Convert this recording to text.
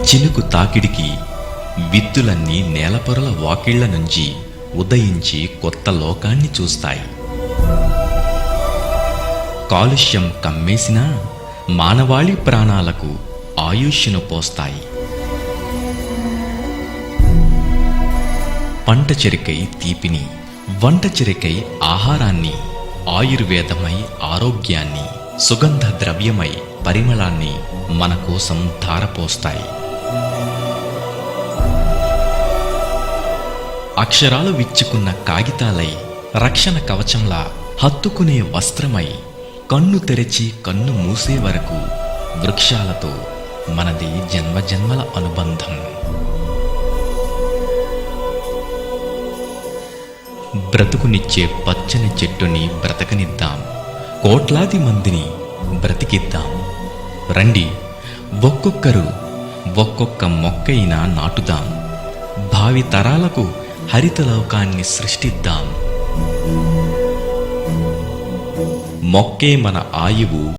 చినుకు తాకిడికి విత్తులన్నీ నేలపొరల వాకిళ్ల నుంచి ఉదయించి కొత్త లోకాన్ని చూస్తాయి. కాలుష్యం కమ్మేసినా మానవాళి ప్రాణాలకు ఆయుష్ను పోస్తాయి. పంట చెరికై తీపిని, వంట చెరికై ఆహారాన్ని, ఆయుర్వేదమై ఆరోగ్యాన్ని, సుగంధ ద్రవ్యమై పరిమళాన్ని మన కోసం ధారపోస్తాయి. అక్షరాలు విచ్చుకున్న కాగితాలై, రక్షణ కవచంలా హత్తుకునే వస్త్రమై, కన్ను తెరచి కన్ను మూసే వరకు వృక్షాలతో మనది జన్మజన్మల అనుబంధం. బ్రతుకునిచ్చే పచ్చని చెట్టుని బ్రతకనిద్దాం, కోట్లాది మందిని బ్రతికిద్దాం. రండి, ఒక్కొక్కరు ఒక్కొక్క మొక్కైనా నాటుదాం. భావి తరాలకు హరితలోకాన్ని సృష్టిద్దాం. మొక్కే మన ఆయువు,